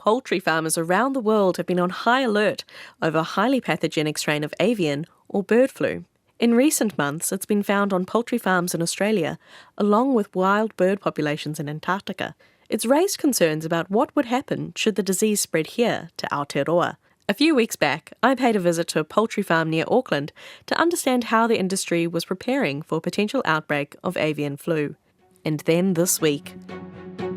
Poultry farmers around the world have been on high alert over a highly pathogenic strain of avian or bird flu. In recent months, it's been found on poultry farms in Australia, along with wild bird populations in Antarctica. It's raised concerns about what would happen should the disease spread here to Aotearoa. A few weeks back, I paid a visit to a poultry farm near Auckland to understand how the industry was preparing for a potential outbreak of avian flu. And then this week,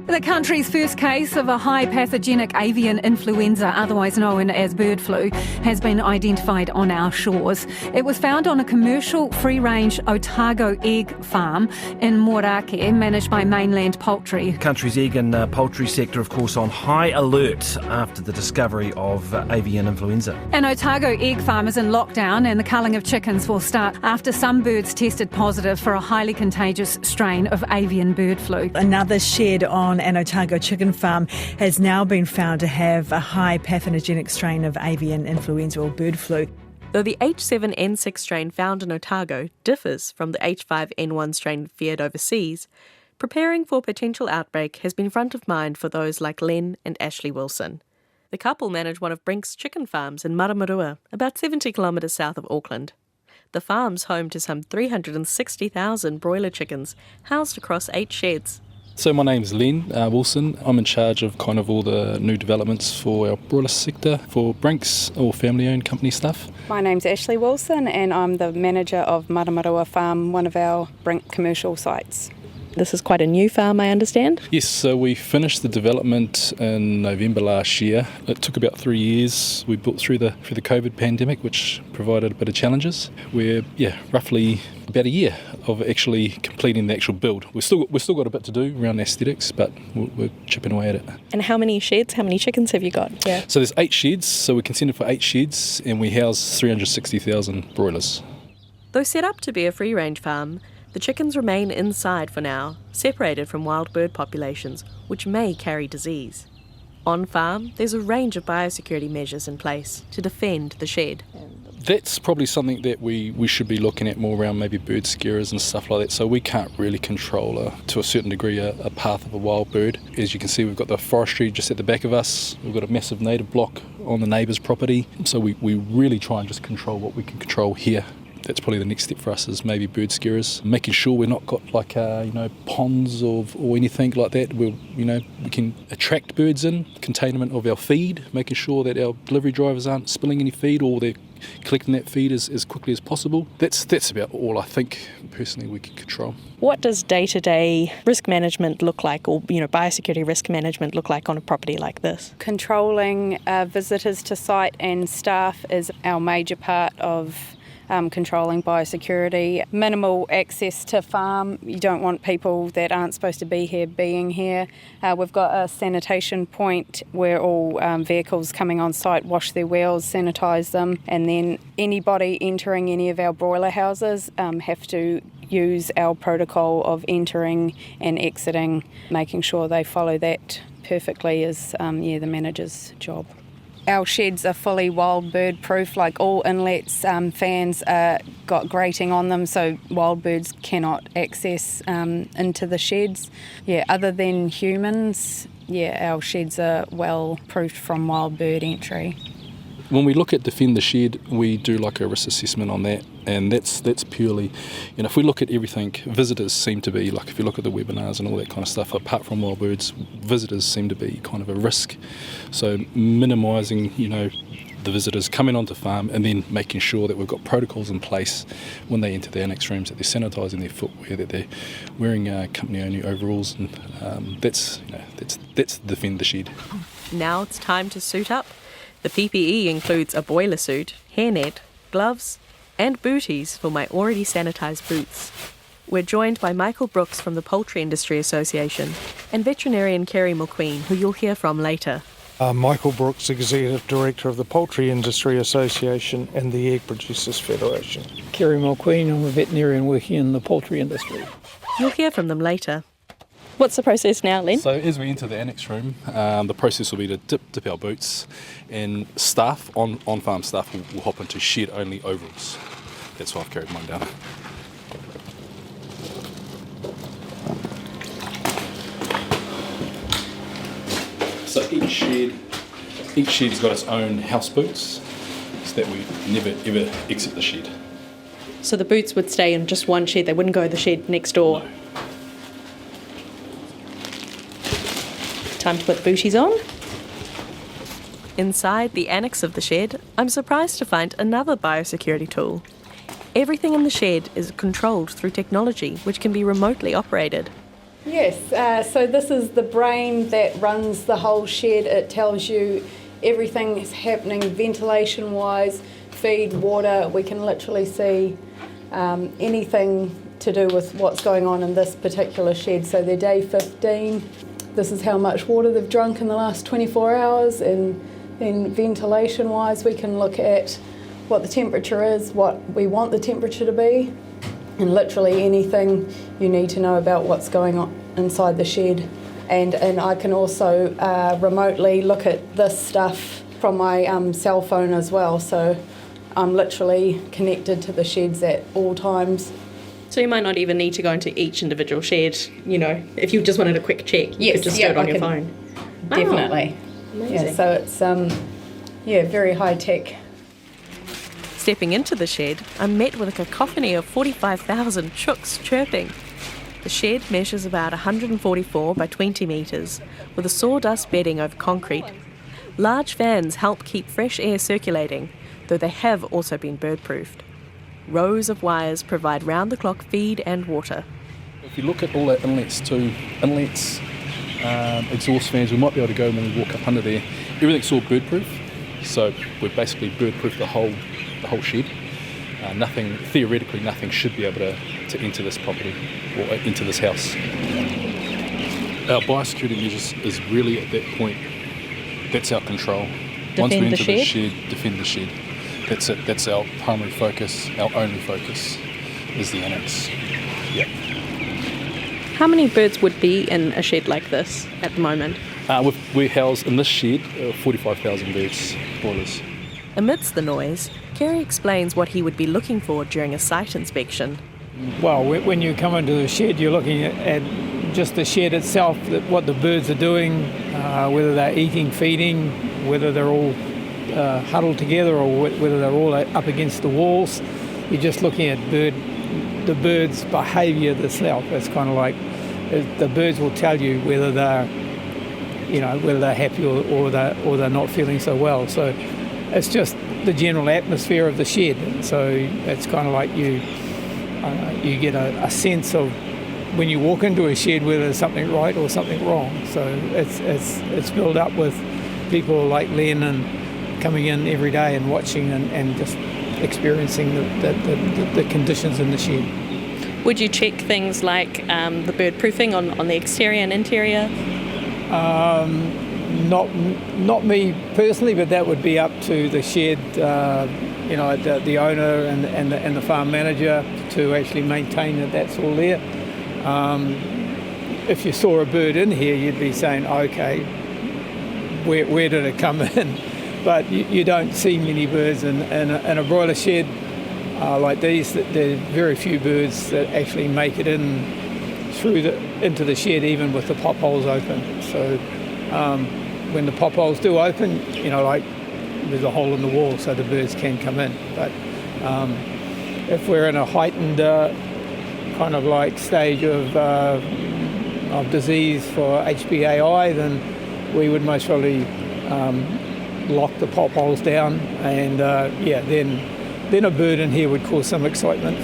the country's first case of a high pathogenic avian influenza, otherwise known as bird flu, has been identified on our shores. It was found on a commercial free-range Otago egg farm in Morake, managed by Mainland Poultry. The country's egg and poultry sector, of course, on high alert after the discovery of avian influenza. An Otago egg farm is in lockdown, and the culling of chickens will start after some birds tested positive for a highly contagious strain of avian bird flu. Another shed on an Otago chicken farm has now been found to have a high pathogenic strain of avian influenza or bird flu. Though the H7N6 strain found in Otago differs from the H5N1 strain feared overseas, preparing for a potential outbreak has been front of mind for those like Len and Ashley Wilson. The couple manage one of Brink's chicken farms in Maramarua, about 70 kilometres south of Auckland. The farm's home to some 360,000 broiler chickens housed across 8 sheds. So my name's Len Wilson. I'm in charge of kind of all the new developments for our broiler sector for Brink's, all family-owned company stuff. My name's Ashley Wilson and I'm the manager of Maramarua Farm, one of our Brink commercial sites. This is quite a new farm, I understand? Yes, so we finished the development in November last year. It took about 3 years. We built through the COVID pandemic, which provided a bit of challenges. We're roughly about a year of actually completing the actual build. We've still got a bit to do around aesthetics, but we're chipping away at it. And how many sheds, how many chickens have you got? Yeah. So there's 8 sheds, so we're consented for 8 sheds, and we house 360,000 broilers. Though set up to be a free-range farm, the chickens remain inside for now, separated from wild bird populations, which may carry disease. On farm, there's a range of biosecurity measures in place to defend the shed. That's probably something that we should be looking at more around maybe bird scarers and stuff like that. So we can't really control, to a certain degree, a path of a wild bird. As you can see, we've got the forestry just at the back of us. We've got a massive native block on the neighbour's property. So we really try and just control what we can control here. That's probably the next step for us, is maybe bird scarers, making sure we're not got like ponds or anything like that. We can attract birds in, containment of our feed, making sure that our delivery drivers aren't spilling any feed or they're collecting that feed as quickly as possible. That's about all I think personally we can control. What does day-to-day risk management look like, or biosecurity risk management look like on a property like this? Controlling visitors to site and staff is our major part of controlling biosecurity. Minimal access to farm. You don't want people that aren't supposed to be here being here. We've got a sanitation point where all vehicles coming on site wash their wheels, sanitise them, and then anybody entering any of our broiler houses have to use our protocol of entering and exiting, making sure they follow that perfectly is the manager's job. Our sheds are fully wild bird proof, like all inlets, fans got grating on them so wild birds cannot access into the sheds. Other than humans, our sheds are well proofed from wild bird entry. When we look at Defend the Shed, we do like a risk assessment on that, and that's purely, if we look at everything, visitors seem to be, like if you look at the webinars and all that kind of stuff, apart from wild birds, visitors seem to be kind of a risk. So minimising, the visitors coming onto farm and then making sure that we've got protocols in place when they enter the annex rooms, that they're sanitising their footwear, that they're wearing company-only overalls, and that's Defend the Shed. Now it's time to suit up. The PPE includes a boiler suit, hairnet, gloves, and booties for my already sanitised boots. We're joined by Michael Brooks from the Poultry Industry Association and veterinarian Kerry McQueen, who you'll hear from later. Michael Brooks, Executive Director of the Poultry Industry Association and the Egg Producers Federation. Kerry McQueen, I'm a veterinarian working in the poultry industry. You'll hear from them later. What's the process now, Len? So as we enter the annex room, the process will be to dip our boots, and staff, on-farm staff, will hop into shed-only overalls. That's why I've carried mine down. So each shed Each shed's got its own house boots, so that we never ever exit the shed. So the boots would stay in just one shed, they wouldn't go to the shed next door? No. Time to put the booties on. Inside the annex of the shed, I'm surprised to find another biosecurity tool. Everything in the shed is controlled through technology which can be remotely operated. Yes, so this is the brain that runs the whole shed. It tells you everything that's happening ventilation-wise, feed, water. We can literally see anything to do with what's going on in this particular shed. So they're day 15. This is how much water they've drunk in the last 24 hours. And then ventilation-wise, we can look at what the temperature is, what we want the temperature to be, and literally anything you need to know about what's going on inside the shed. And I can also remotely look at this stuff from my cell phone as well. So I'm literally connected to the sheds at all times. So you might not even need to go into each individual shed, if you just wanted a quick check, you could just do it on your phone. Definitely. Oh, amazing. Yeah, so it's very high tech. Stepping into the shed, I'm met with a cacophony of 45,000 chooks chirping. The shed measures about 144 by 20 metres, with a sawdust bedding over concrete. Large fans help keep fresh air circulating, though they have also been bird-proofed. Rows of wires provide round-the-clock feed and water. If you look at all our inlets too, exhaust fans, we might be able to go when we walk up under there. Everything's all bird-proof, so we've basically bird-proofed the whole shed. Theoretically nothing should be able to enter this property or into this house. Our biosecurity measures is really at that point, that's our control. Once we enter the shed, defend the shed. That's it. That's our primary focus, our only focus is the annex. Yeah. How many birds would be in a shed like this at the moment? We house in this shed 45,000 birds, broilers. Amidst the noise, Kerry explains what he would be looking for during a site inspection. Well, when you come into the shed, you're looking at just the shed itself, what the birds are doing, whether they're eating, feeding, whether they're all huddled together or whether they're all up against the walls. You're just looking at the bird's behaviour themselves. It's kind of like the birds will tell you whether they're happy or they're not feeling so well. So it's just the general atmosphere of the shed. So it's kind of like you get a sense of when you walk into a shed whether there's something right or something wrong. So it's built up with people like Len and coming in every day and watching and just experiencing the conditions in the shed. Would you check things like the bird proofing on the exterior and interior? Not me personally, but that would be up to the shed, the owner and the farm manager to actually maintain that that's all there. If you saw a bird in here, you'd be saying, okay, where did it come in? But you don't see many birds in a broiler shed like these. There are very few birds that actually make it into the shed, even with the pop holes open. So when the pop holes do open, there's a hole in the wall so the birds can come in. But if we're in a heightened kind of like stage of disease for HPAI, then we would most probably lock the pop holes down, and then a bird in here would cause some excitement.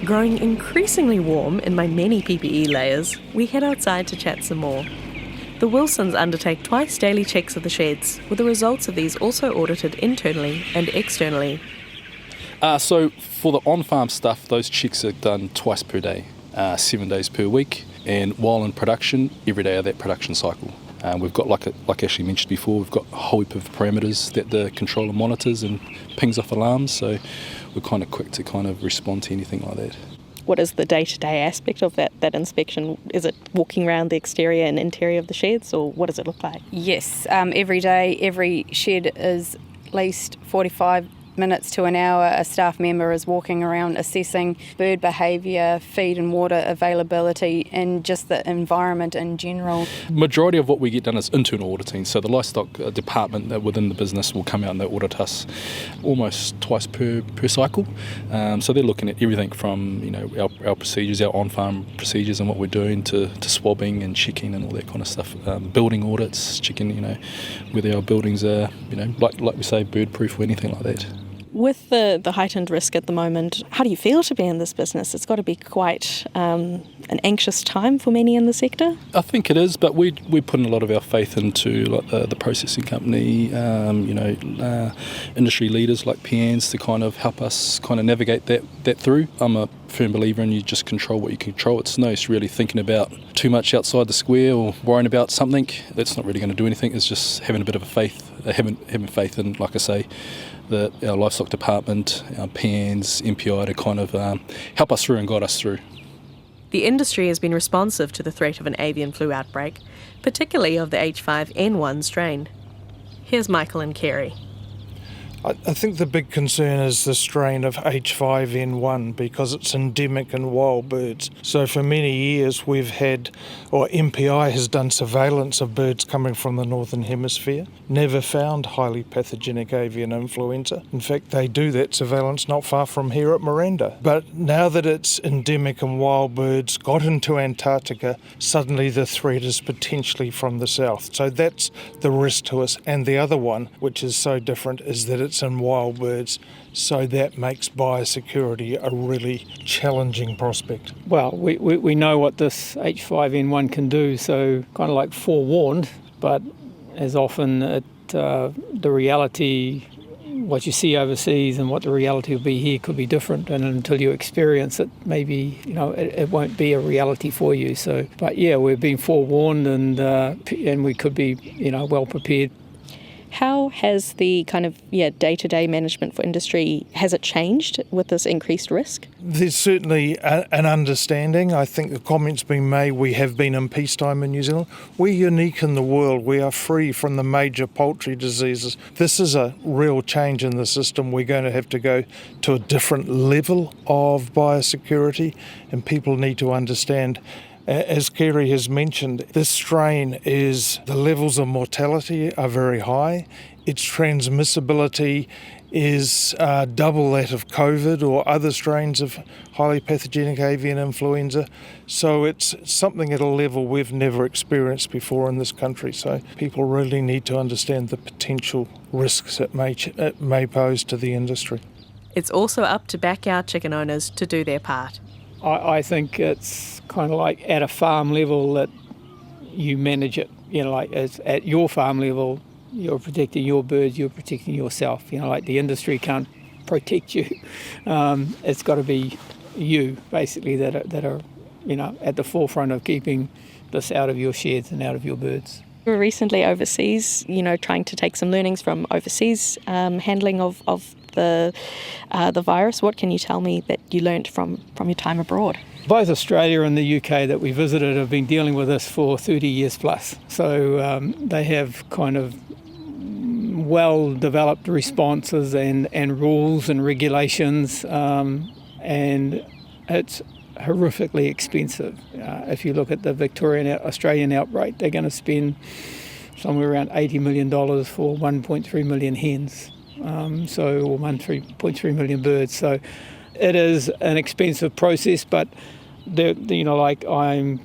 Growing increasingly warm in my many PPE layers, we head outside to chat some more. The Wilsons undertake twice daily checks of the sheds, with the results of these also audited internally and externally. So for the on-farm stuff, those checks are done twice per day, 7 days per week, and while in production, every day of that production cycle. We've got, like Ashley mentioned before, we've got a whole heap of parameters that the controller monitors and pings off alarms, so we're kind of quick to kind of respond to anything like that. What is the day-to-day aspect of that inspection? Is it walking around the exterior and interior of the sheds, or what does it look like? Yes, every day, every shed is at least 45 minutes to an hour, a staff member is walking around assessing bird behaviour, feed and water availability, and just the environment in general. Majority of what we get done is internal auditing. So the livestock department within the business will come out and they audit us almost twice per cycle. So they're looking at everything from our procedures, our on-farm procedures, and what we're doing to swabbing and checking and all that kind of stuff. Building audits, checking whether our buildings are like we say bird-proof or anything like that. With the heightened risk at the moment, how do you feel to be in this business? It's got to be quite an anxious time for many in the sector. I think it is, but we put in a lot of our faith into the processing company, industry leaders like PNs to kind of help us kind of navigate that through. I'm a firm believer in you just control what you can control. It's no use really thinking about too much outside the square or worrying about something. That's not really going to do anything. It's just having a bit of a faith, having faith in, like I say, our livestock department, our PNs, MPI to kind of help us through and guide us through. The industry has been responsive to the threat of an avian flu outbreak, particularly of the H5N1 strain. Here's Michael and Kerry. I think the big concern is the strain of H5N1 because it's endemic in wild birds. So for many years we've had, or MPI has done surveillance of birds coming from the Northern Hemisphere, never found highly pathogenic avian influenza. In fact, they do that surveillance not far from here at Miranda. But now that it's endemic in wild birds, got into Antarctica, suddenly the threat is potentially from the south. So that's the risk to us. And the other one, which is so different, is that it's in wild birds, so that makes biosecurity a really challenging prospect. Well, we know what this H5N1 can do, so kind of like forewarned, but as often the reality, what you see overseas and what the reality will be here could be different, and until you experience it, maybe it won't be a reality for you. So, but yeah, we've been forewarned, and we could be well prepared. How has the kind of day-to-day management for industry, has it changed with this increased risk? There's certainly an understanding. I think the comment's been made, we have been in peacetime in New Zealand. We're unique in the world. We are free from the major poultry diseases. This is a real change in the system. We're going to have to go to a different level of biosecurity, and people need to understand. As Kerry has mentioned, this strain the levels of mortality are very high. Its transmissibility is double that of COVID or other strains of highly pathogenic avian influenza. So it's something at a level we've never experienced before in this country. So people really need to understand the potential risks it may pose to the industry. It's also up to backyard chicken owners to do their part. I think it's kind of like at a farm level that you manage it. Like as at your farm level, you're protecting your birds, you're protecting yourself. Like the industry can't protect you. It's got to be you, basically, that are at the forefront of keeping this out of your sheds and out of your birds. We were recently overseas, trying to take some learnings from overseas handling of the virus. What can you tell me that you learnt from your time abroad? Both Australia and the UK that we visited have been dealing with this for 30 years plus. So they have kind of well-developed responses and rules and regulations, and it's horrifically expensive. If you look at the Australian outbreak, they're going to spend somewhere around $80 million for 1.3 million hens, or 1.3 million birds. So it is an expensive process, but I'm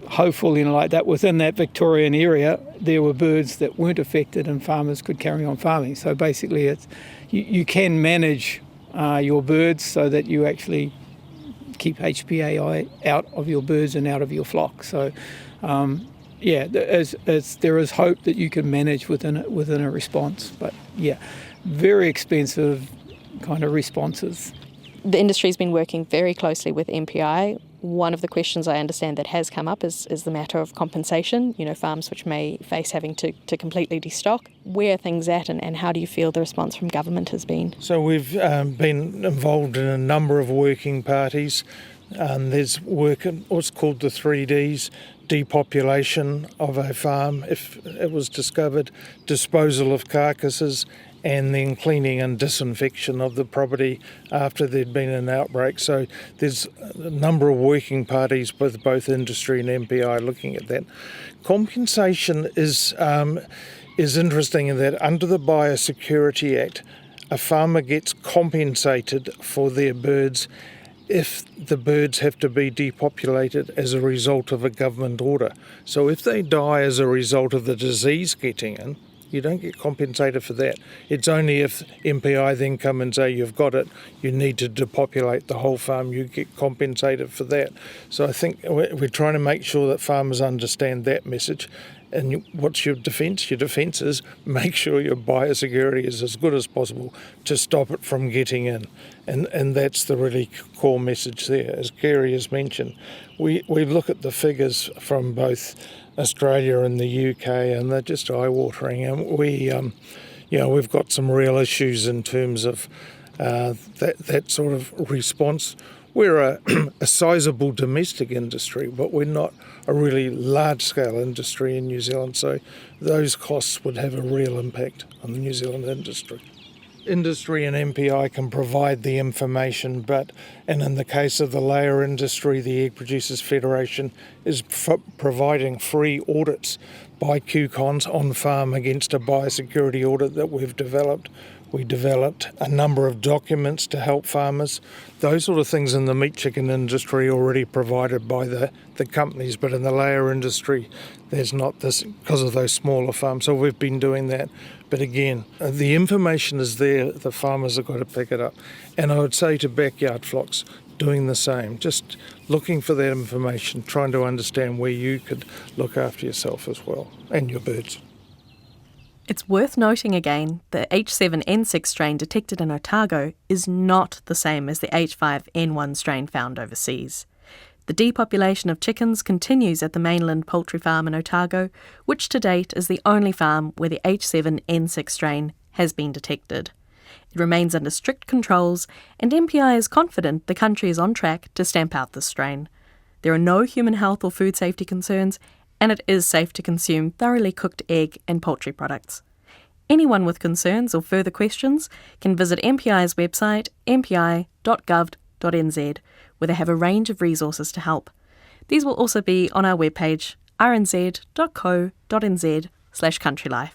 hopeful, that within that Victorian area there were birds that weren't affected and farmers could carry on farming. So basically, it's you can manage your birds so that you actually keep HPAI out of your birds and out of your flock. So, there is hope that you can manage within a response. But very expensive kind of responses. The industry's been working very closely with MPI. One of the questions I understand that has come up is the matter of compensation, farms which may face having to completely destock. Where are things at, and how do you feel the response from government has been? So we've been involved in a number of working parties. There's work in what's called the 3Ds, depopulation of a farm if it was discovered, disposal of carcasses, and then cleaning and disinfection of the property after there'd been an outbreak. So there's a number of working parties with both industry and MPI looking at that. Compensation is interesting in that under the Biosecurity Act, a farmer gets compensated for their birds if the birds have to be depopulated as a result of a government order. So if they die as a result of the disease getting in, you don't get compensated for that. It's only if MPI then come and say you've got it, you need to depopulate the whole farm, you get compensated for that. So I think we're trying to make sure that farmers understand that message. And what's your defence? Your defence is make sure your biosecurity is as good as possible to stop it from getting in. And that's the really core message there. As Gary has mentioned, we look at the figures from both Australia and the UK and they're just eye-watering. And we've got some real issues in terms of that sort of response. We're a sizable domestic industry, but we're not a really large-scale industry in New Zealand, so those costs would have a real impact on the New Zealand industry. Industry and MPI can provide the information, and in the case of the layer industry, the Egg Producers Federation is providing free audits by QCons on farm against a biosecurity audit that we've developed. We developed a number of documents to help farmers. Those sort of things in the meat chicken industry already provided by the companies, but in the layer industry, there's not this because of those smaller farms. So we've been doing that. But again, the information is there. The farmers have got to pick it up. And I would say to backyard flocks, doing the same, just looking for that information, trying to understand where you could look after yourself as well and your birds. It's worth noting again the H7N6 strain detected in Otago is not the same as the H5N1 strain found overseas. The depopulation of chickens continues at the mainland poultry farm in Otago, which to date is the only farm where the H7N6 strain has been detected. It remains under strict controls, and MPI is confident the country is on track to stamp out this strain. There are no human health or food safety concerns, and it is safe to consume thoroughly cooked egg and poultry products. Anyone with concerns or further questions can visit MPI's website, mpi.gov.nz, where they have a range of resources to help. These will also be on our webpage, rnz.co.nz/countrylife.